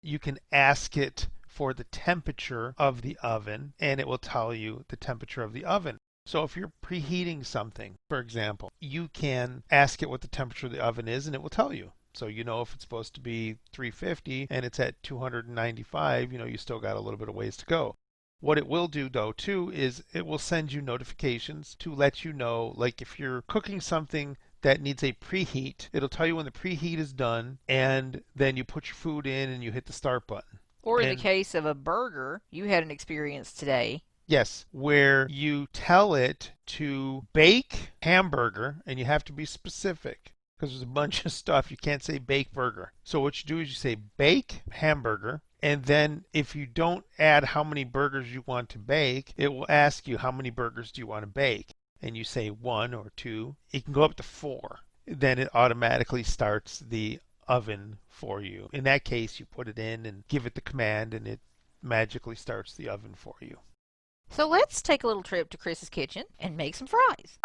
You can ask it for the temperature of the oven and it will tell you the temperature of the oven. So if you're preheating something, for example, you can ask it what the temperature of the oven is and it will tell you. So if it's supposed to be 350 and it's at 295, you still got a little bit of ways to go. What it will do though too is it will send you notifications to let you know, like if you're cooking something that needs a preheat, it'll tell you when the preheat is done, and then you put your food in and you hit the start button. Or in the And case of a burger, you had an experience today. yes, where you tell it to bake hamburger, and you have to be specific because there's a bunch of stuff. You can't say bake burger. So what you do is you say bake hamburger, and then if you don't add how many burgers you want to bake, it will ask you how many burgers do you want to bake. And you say 1 or 2. It can go up to 4. Then it automatically starts the oven for you. In that case, you put it in and give it the command, and it magically starts the oven for you. So let's take a little trip to Chris's kitchen and make some fries.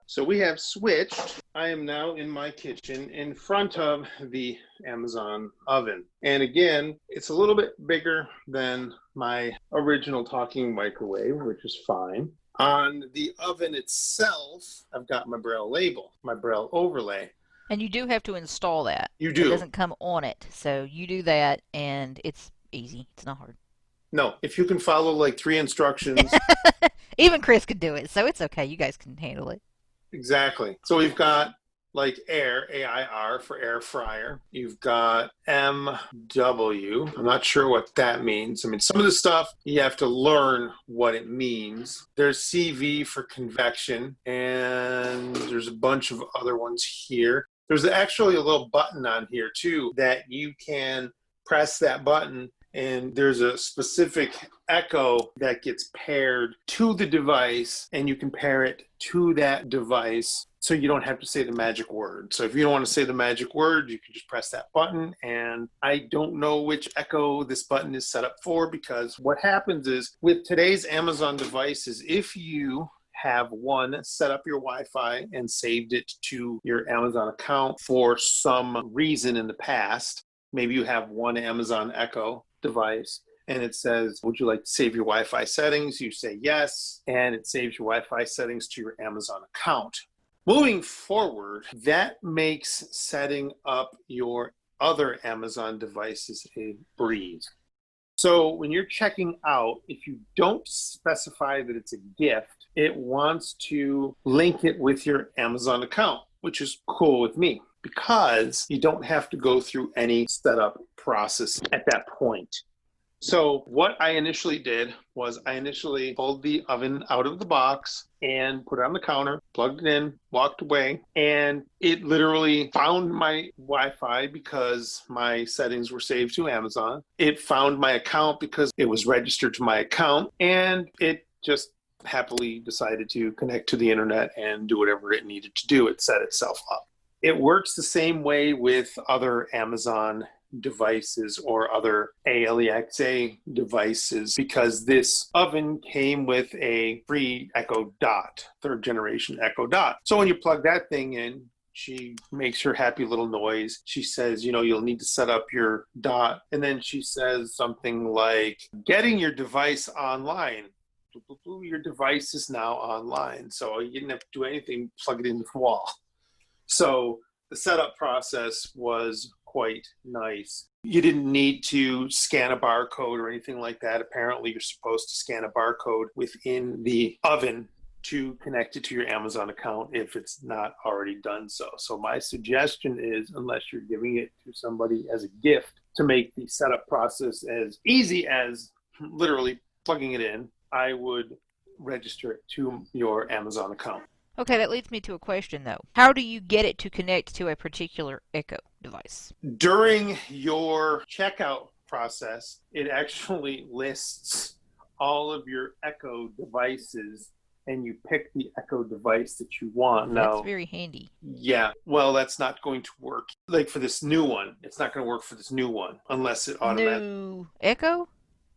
So we have switched. I am now in my kitchen in front of the Amazon oven. And again, it's a little bit bigger than my original talking microwave, which is fine. On the oven itself, I've got my Braille label, my Braille overlay. And you do have to install that. You do. It doesn't come on it. So you do that, and it's easy. It's not hard. No, if you can follow like 3 instructions. Even Chris could do it, so it's okay. You guys can handle it. Exactly. So we've got like air, AIR for air fryer. You've got MW. I'm not sure what that means. I mean, some of the stuff you have to learn what it means. There's CV for convection, and there's a bunch of other ones here. There's actually a little button on here too that you can press that button, and there's a specific echo that gets paired to the device, and you can pair it to that device so you don't have to say the magic word. So if you don't want to say the magic word, you can just press that button. And I don't know which echo this button is set up for, because what happens is with today's Amazon devices, if you have set up your Wi-Fi and saved it to your Amazon account for some reason in the past, maybe you have one Amazon Echo device and it says, would you like to save your Wi-Fi settings? You say yes, and it saves your Wi-Fi settings to your Amazon account. Moving forward, that makes setting up your other Amazon devices a breeze. So when you're checking out, if you don't specify that it's a gift, it wants to link it with your Amazon account, which is cool with me because you don't have to go through any setup process at that point. So what I initially did was I initially pulled the oven out of the box and put it on the counter, plugged it in, walked away, and it literally found my Wi-Fi because my settings were saved to Amazon. It found my account because it was registered to my account, and it just happily decided to connect to the internet and do whatever it needed to do. It set itself up. It works the same way with other Amazon devices or other Alexa devices, because this oven came with a free Echo Dot, 3rd generation Echo Dot. So when you plug that thing in, she makes her happy little noise. She says, you'll need to set up your dot. And then she says something like, getting your device online. Your device is now online. So you didn't have to do anything, plug it into the wall. So the setup process was quite nice. You didn't need to scan a barcode or anything like that. Apparently, you're supposed to scan a barcode within the oven to connect it to your Amazon account if it's not already done so. So my suggestion is, unless you're giving it to somebody as a gift, to make the setup process as easy as literally plugging it in, I would register it to your Amazon account. Okay, that leads me to a question, though. How do you get it to connect to a particular Echo device? During your checkout process, it actually lists all of your Echo devices, and you pick the Echo device that you want. That's now, very handy. Yeah, well, that's not going to work. Like for this new one, it's not going to work for this new one unless it automatically... New Echo?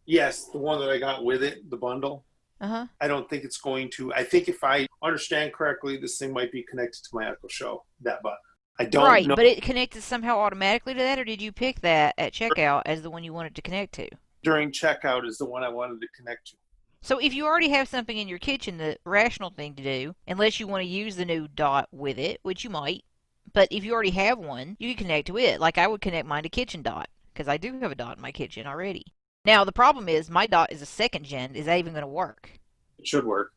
Yes, the one that I got with it, the bundle. Uh-huh. I don't think it's going to. I think if I understand correctly, this thing might be connected to my Echo Show, that button. I don't know. Right, but it connected somehow automatically to that, or did you pick that at checkout as the one you wanted to connect to? During checkout is the one I wanted to connect to. So if you already have something in your kitchen, the rational thing to do, unless you want to use the new dot with it, which you might, but if you already have one, you can connect to it. Like I would connect mine to Kitchen Dot, because I do have a dot in my kitchen already. Now, the problem is my Dot is a second gen. Is that even going to work? It should work.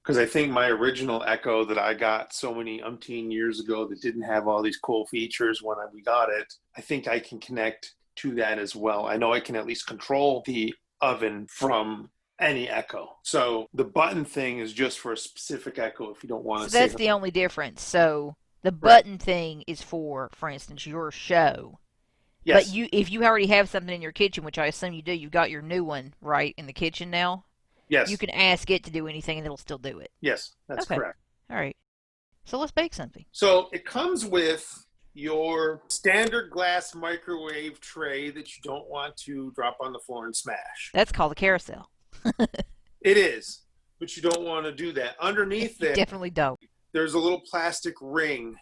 Because I think my original Echo that I got so many umpteen years ago that didn't have all these cool features when we got it, I think I can connect to that as well. I know I can at least control the oven from any Echo. So the button thing is just for a specific Echo if you don't want to So that's the only difference. So the button thing is for instance, your show. Yes. But if you already have something in your kitchen, which I assume you do, you've got your new one, right, in the kitchen now? Yes. You can ask it to do anything and it'll still do it. Yes, that's correct. All right. So let's bake something. So it comes with your standard glass microwave tray that you don't want to drop on the floor and smash. That's called a carousel. It is, but you don't want to do that. Underneath it, Definitely don't. there's a little plastic ring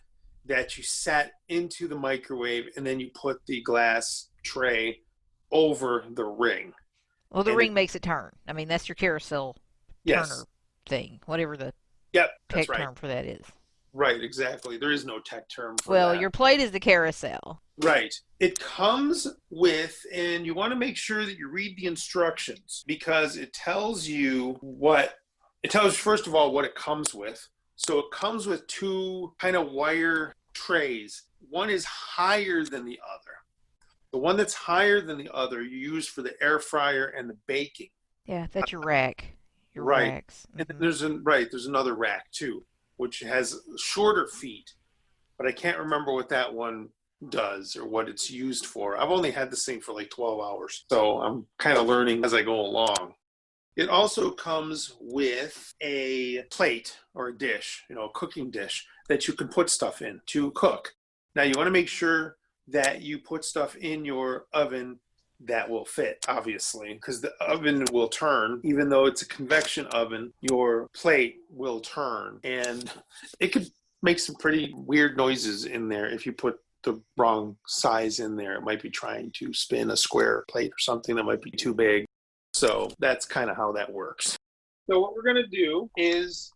that you set into the microwave, and then you put the glass tray over the ring. Well, the ring makes it turn. I mean, that's your carousel turner thing, whatever the tech term for that is. Right, exactly. There is no tech term for that. Well, your plate is the carousel. Right. It comes with, and you want to make sure that you read the instructions because it tells you first of all, what it comes with. So it comes with two kind of wire trays. One is higher than the other. The one that's higher than the other you use for the air fryer and the baking. Yeah, that's your rack. Your right. racks. Mm-hmm. And there's another rack too, which has shorter feet, but I can't remember what that one does or what it's used for. I've only had this thing for like 12 hours, so I'm kind of learning as I go along. It also comes with a plate or a dish, a cooking dish that you can put stuff in to cook. Now you want to make sure that you put stuff in your oven that will fit, obviously, because the oven will turn. Even though it's a convection oven, your plate will turn. And it could make some pretty weird noises in there if you put the wrong size in there. It might be trying to spin a square plate or something that might be too big. So that's kind of how that works. So what we're going to do is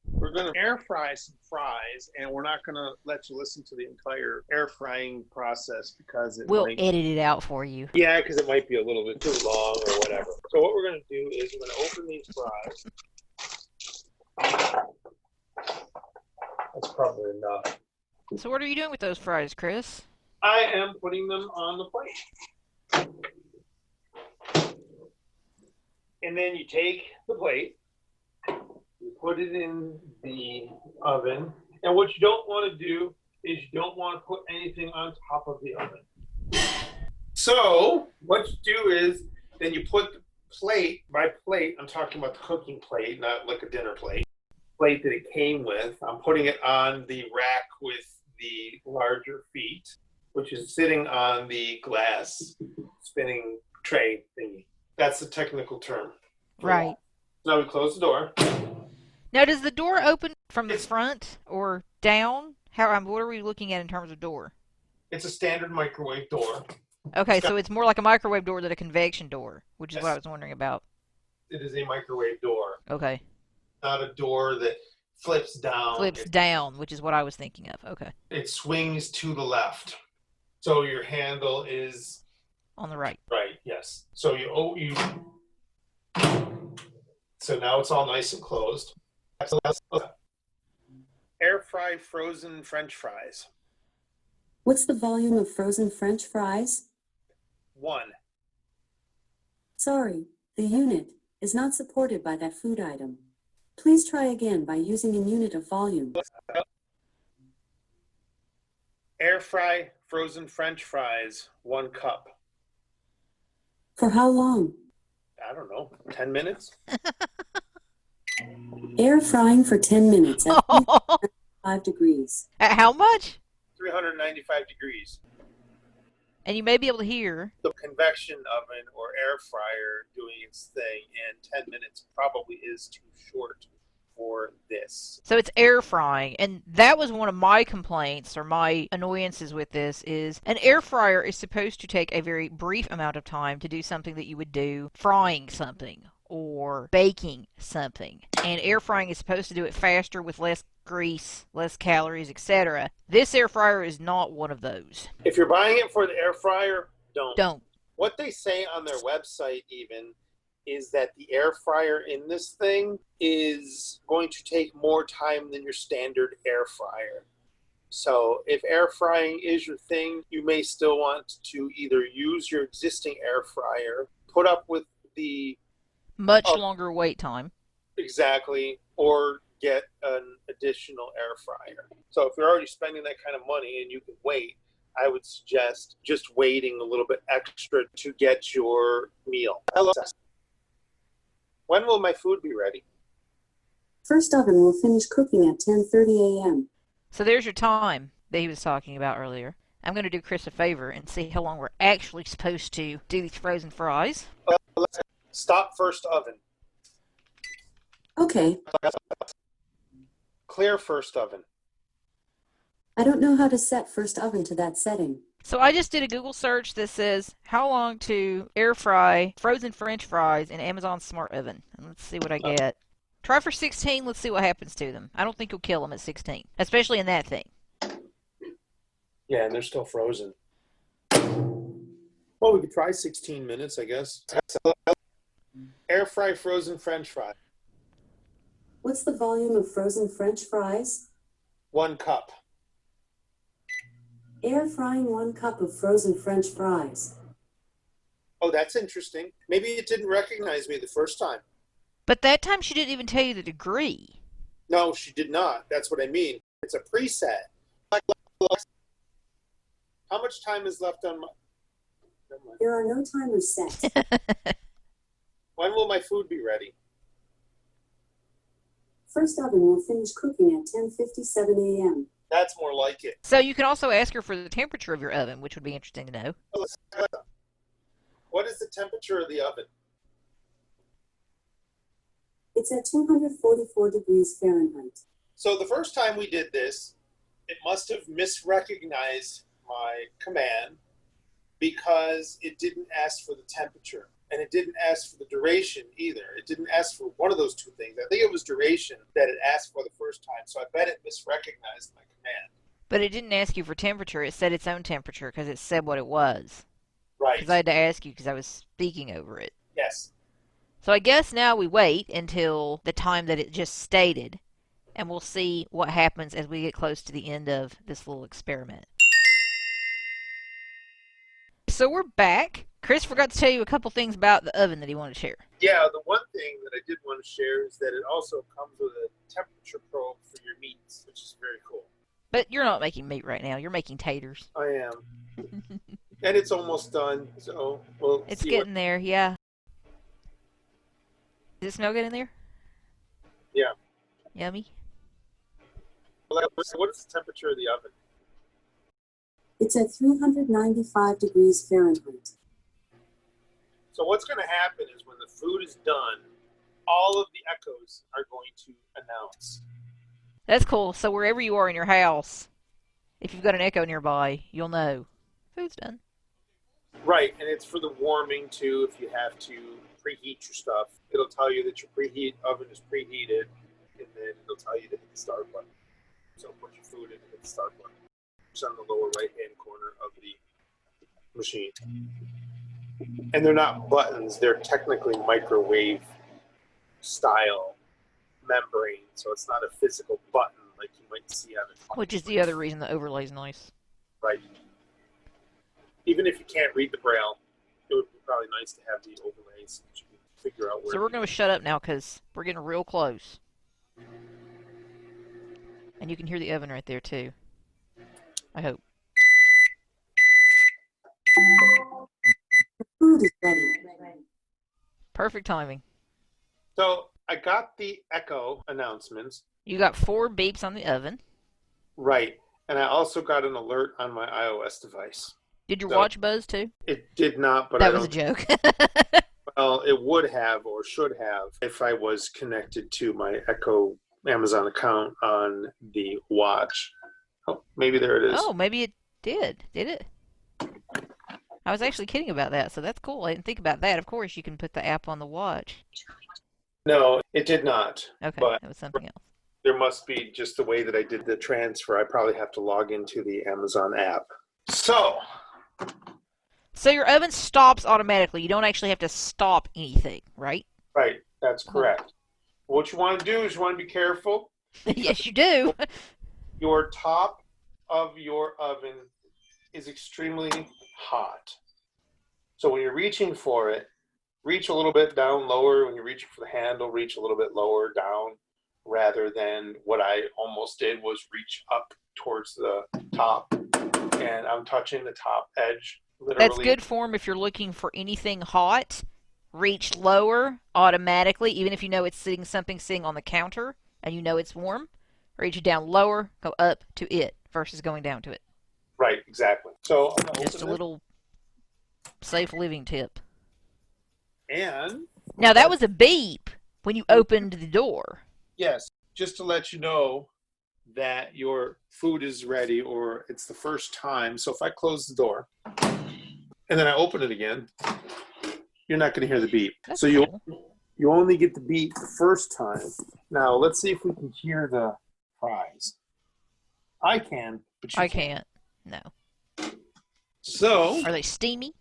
we're going to air fry some fries, and we're not going to let you listen to the entire air frying process because we'll edit it out for you. Yeah, because it might be a little bit too long or whatever. So what we're going to do is we're going to open these fries. That's probably enough. So what are you doing with those fries, Chris? I am putting them on the plate. And then you take the plate, you put it in the oven, and what you don't want to do is you don't want to put anything on top of the oven. So what you do is then you put the plate, by plate, I'm talking about the cooking plate, not like a dinner plate that it came with. I'm putting it on the rack with the larger feet, which is sitting on the glass spinning tray thingy. That's the technical term. Right. Now we close the door. Now, does the door open from the front or down? What are we looking at in terms of door? It's a standard microwave door. Okay, so it's more like a microwave door than a convection door, which is what I was wondering about. It is a microwave door. Okay. Not a door that flips down. Flips down, which is what I was thinking of. Okay. It swings to the left. So your handle is on the right. Right, yes. So so now it's all nice and closed. Air fry frozen French fries. What's the volume of frozen French fries? 1. Sorry, the unit is not supported by that food item. Please try again by using a unit of volume. Air fry frozen French fries, 1 cup. For how long? I don't know, 10 minutes? Air frying for 10 minutes at 395 degrees. At how much? 395 degrees. And you may be able to hear the convection oven or air fryer doing its thing, and 10 minutes probably is too short for this. So it's air frying, and that was one of my complaints or my annoyances with this is an air fryer is supposed to take a very brief amount of time to do something that you would do frying something or baking something. And air frying is supposed to do it faster with less grease, less calories, etc. This air fryer is not one of those. If you're buying it for the air fryer, don't. What they say on their website even is that the air fryer in this thing is going to take more time than your standard air fryer. So if air frying is your thing, you may still want to either use your existing air fryer, put up with the Much longer wait time. exactly, or get an additional air fryer. So if you're already spending that kind of money and you can wait, I would suggest just waiting a little bit extra to get your meal. When will my food be ready? First oven will finish cooking at 10:30 a.m. So there's your time that he was talking about earlier. I'm going to do Chris a favor and see how long we're actually supposed to do these frozen fries. Stop first oven. Okay, Clear first oven. I don't know how to set first oven to that setting. So I just did a Google search that says how long to air fry frozen French fries in Amazon Smart Oven. And let's see what I get. Try for 16. Let's see what happens to them. I don't think you'll kill them at 16, especially in that thing. Yeah, and they're still frozen. Well, we could try 16 minutes, I guess. Air fry frozen French fry. What's the volume of frozen French fries? 1 cup. Air frying 1 cup of frozen French fries. Oh, that's interesting. Maybe it didn't recognize me the first time. But that time she didn't even tell you the degree. No, she did not. That's what I mean. It's a preset. How much time is left on my... Never mind. There are no timers set. When will my food be ready? First oven will finish cooking at 10:57 a.m. That's more like it. So you can also ask her for the temperature of your oven, which would be interesting to know. What is the temperature of the oven? It's at 244 degrees Fahrenheit. So the first time we did this, it must have misrecognized my command because it didn't ask for the temperature. And it didn't ask for the duration either. It didn't ask for one of those two things. I think it was duration that it asked for the first time. So I bet it misrecognized my command. But it didn't ask you for temperature. It said its own temperature because it said what it was. Right. Because I had to ask you because I was speaking over it. Yes. So I guess now we wait until the time that it just stated, and we'll see what happens as we get close to the end of this little experiment. So we're back. Chris forgot to tell you a couple things about the oven that he wanted to share. Yeah, the one thing that I did want to share is that it also comes with a temperature probe for your meats, which is very cool. But you're not making meat right now. You're making taters. I am. And it's almost done, so we'll It's see getting there, yeah. Does it smell good in there? Yeah. Yummy. What is the temperature of the oven? It's at 395 degrees Fahrenheit. So what's going to happen is when the food is done, all of the echoes are going to announce. That's cool. So wherever you are in your house, if you've got an echo nearby, you'll know food's done. Right, and it's for the warming too. If you have to preheat your stuff, it'll tell you that your oven is preheated, and then it'll tell you to hit the start button. So put your food in and hit the start button. It's on the lower right-hand corner of the machine. And they're not buttons, they're technically microwave style membrane, so it's not a physical button like you might see on a... Which is the other reason the overlay's nice. Right. Even if you can't read the Braille, it would be probably nice to have the overlays so that you can figure out where... So we're going to shut up now because we're getting real close. And you can hear the oven right there too. I hope. Food is ready. Perfect timing. So I got the echo announcements. You got 4 beeps on the oven. Right. And I also got an alert on my iOS device. Did your watch buzz too? It did not, but that was a joke. Well, it would have or should have if I was connected to my Echo Amazon account on the watch. Oh, maybe there it is. Oh, maybe it did. Did it? I was actually kidding about that, so that's cool. I didn't think about that. Of course, you can put the app on the watch. No, it did not. Okay, but that was something else. there must be just the way that I did the transfer. I probably have to log into the Amazon app. So So your oven stops automatically. You don't actually have to stop anything, right? Right, that's correct. What you want to do is you want to be careful. Yes, you do. Your top of your oven is extremely hot. So when you're reaching for it, reach a little bit down lower. When you're reaching for the handle, reach a little bit lower down, rather than what I almost did was reach up towards the top, and I'm touching the top edge literally. That's good form if you're looking for anything hot. Reach lower automatically, even if you know it's something sitting on the counter and you know it's warm. Reach it down lower, go up to it versus going down to it. Right, exactly. So Just a little safe living tip. And now that was a beep when you opened the door. Yes, just to let you know that your food is ready, or it's the first time. So if I close the door and then I open it again, you're not going to hear the beep. That's so cool. you only get the beep the first time. Now let's see if we can hear the fries. I can, but you can't. No. So are they steamy?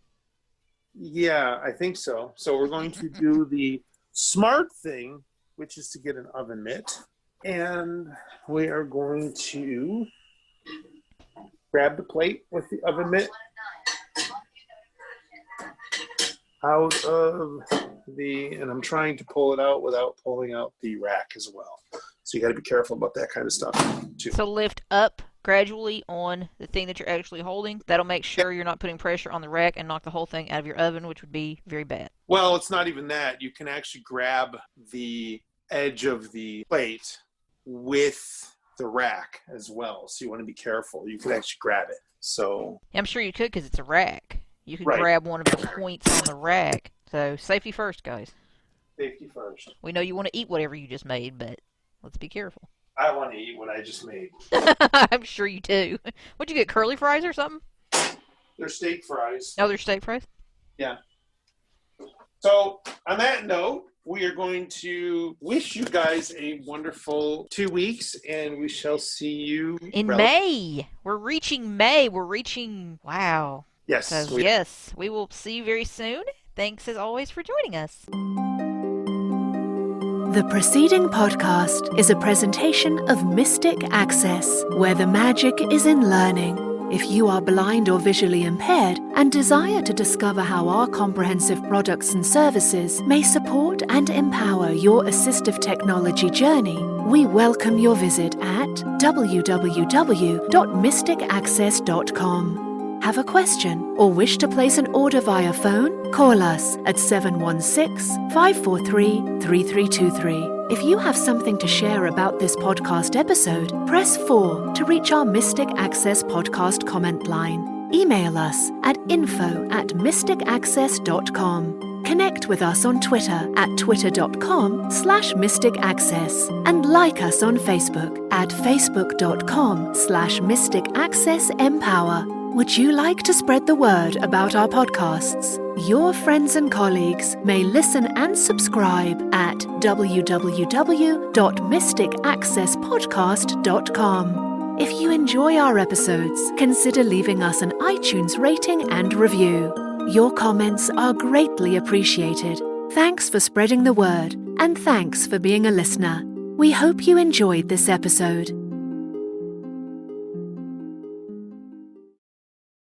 Yeah, I think so. So we're going to do the smart thing, which is to get an oven mitt. And we are going to grab the plate with the oven mitt out of and I'm trying to pull it out without pulling out the rack as well. So you got to be careful about that kind of stuff too. So lift up gradually on the thing that you're actually holding. That'll make sure you're not putting pressure on the rack and knock the whole thing out of your oven, which would be very bad. Well, it's not even that. You can actually grab the edge of the plate with the rack as well. So you want to be careful. You can actually grab it. So I'm sure you could because it's a rack. You could Right. grab one of the points on the rack. So safety first, guys. Safety first. We know you want to eat whatever you just made, but let's be careful. I want to eat what I just made. I'm sure you do. What'd you get, curly fries or something? They're steak fries. Oh, they're steak fries? Yeah. So on that note, we are going to wish you guys a wonderful 2 weeks, and we shall see you in May. We're reaching May. Wow. Yes. So, yes, we will see you very soon. Thanks as always for joining us. The preceding podcast is a presentation of Mystic Access, where the magic is in learning. If you are blind or visually impaired and desire to discover how our comprehensive products and services may support and empower your assistive technology journey, we welcome your visit at www.mysticaccess.com. Have a question or wish to place an order via phone? Call us at 716-543-3323. If you have something to share about this podcast episode, press 4 to reach our Mystic Access podcast comment line. Email us at info@mysticaccess.com. Connect with us on Twitter at twitter.com/mysticaccess and like us on Facebook at facebook.com/mysticaccessempower. Would you like to spread the word about our podcasts? Your friends and colleagues may listen and subscribe at www.mysticaccesspodcast.com. If you enjoy our episodes, consider leaving us an iTunes rating and review. Your comments are greatly appreciated. Thanks for spreading the word, and thanks for being a listener. We hope you enjoyed this episode.